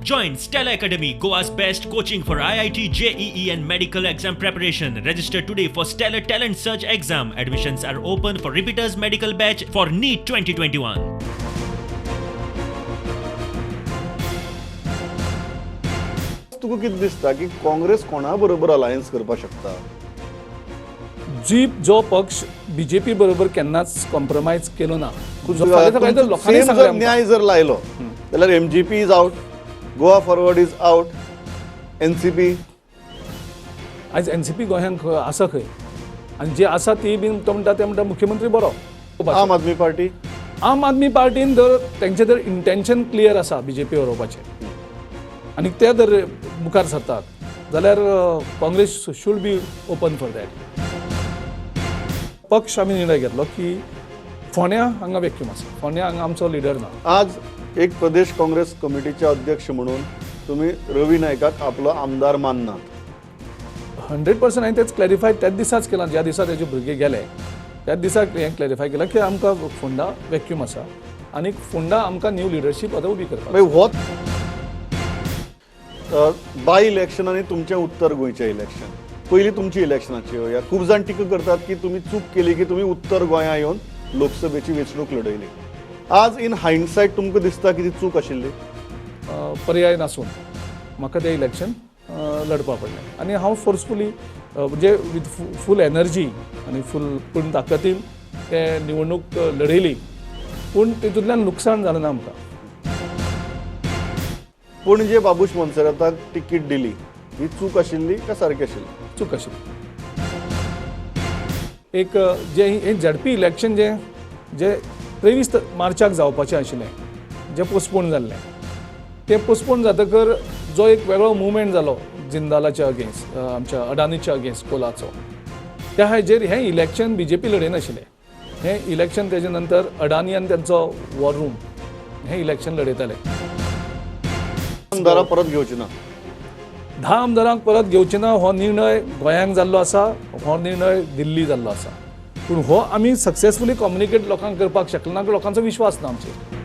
Join Stella Academy, Goa's best coaching for IIT, JEE and medical exam preparation. Register today for Stellar Talent Search exam. Admissions are open for repeaters medical batch for NEET 2021. तुका कितें दिसता की काँग्रेस कोणा बरोबर alliance करपाक शकता? जो पक्ष BJP बरोबर केन्नाच कॉम्प्रोमाइज केलो ना. लोकांनी सेम जर न्याय जर लायलो जाल्यार MGP is out, Goa forward is out, NCP आज एनसीपी गोंयांक आसा खंय, आनी जे आसा ती बीन तो म्हणटा मुख्यमंत्री बरो. आम आदमी पार्टी पार्टीन जर तेंचे जर इंटेंशन क्लियर आसा बीजेपी व्हरपाचें आनी ते जर मुखार सरतात जाल्यार Congress should be open for that. पक्ष आमी निर्णय घेतलो की फोंड्या हांगा वॅक्यूम आसा, फोंड्या हांगा आमचो लिडर ना. आज एक प्रदेश काँग्रेस कमिटीचे अध्यक्ष म्हणून तुम्ही रवी नायकाक आपलो आमदार माननात. 100% हांवें तेच क्लॅरिफाय त्याच दिसाच केला, ज्या दिसा तेजे भुरगे गेले त्याच दिसाक हें क्लॅरिफाय केलां की आमकां फोंडा वॅक्यूम आसा आनी फोंडा आमकां न्यू लिडरशीप आतां उबी करपाक. हो बाय इलेक्शन आनी तुमचें उत्तर गोंयचें इलेक्शन, पयलीं तुमची इलेक्शनाची येवया. खूब जाण टिका करतात की तुमी चूक केली की तुमी उत्तर गोंया येवन लोकसभेची वेंचणूक लढयली. आज इन हायंडसायट तुमकां दिसता की ती चूक आशिल्ली? पर्याय नासून म्हाका तें इलेक्शन लढपा पडलें आनी हांव फोर्सफुली म्हणजे विथ फूल एनर्जी आनी फूल पूर्ण ताकदीन तें निवडणूक लढयली, पूण तितूंतल्यान लुकसाण जालें ना आमकां. पणजे बाबूश मोन्सेराताक तिकीट दिली ही चूक आशिल्ली काय सारकी आशिल्ली? चूक आशिल्ली. एक जे एक झडपी इलेक्शन जे 23 मार्चाक जावपाचें आशिल्लें, जें पोस्टपोन जाल्लें, तें पोस्टपोन जातकर जो एक वेगळो मुवमेंट जालो जिंदालाच्या अगेन्स्ट, आमच्या अडानीच्या अगेन्स्ट कोलाचो, त्या हाजेर हें इलेक्शन बीजेपी लडयनाशिल्लें. हें इलेक्शन तेजे नंतर अडानी आनी तेंचो वॉर रूम हें इलेक्शन लडयताले. आमदारां परत घेवची ना, 10 आमदारांक परत घेवचे ना हो निर्णय गोंयांक जाल्लो आसा, हो निर्णय दिल्ली जाल्लो आसा. पूण हो आमी सक्सेसफुली कम्युनिकेट लोकांक करपाक शकले ना, लोकांचो विश्वास ना आमचेर.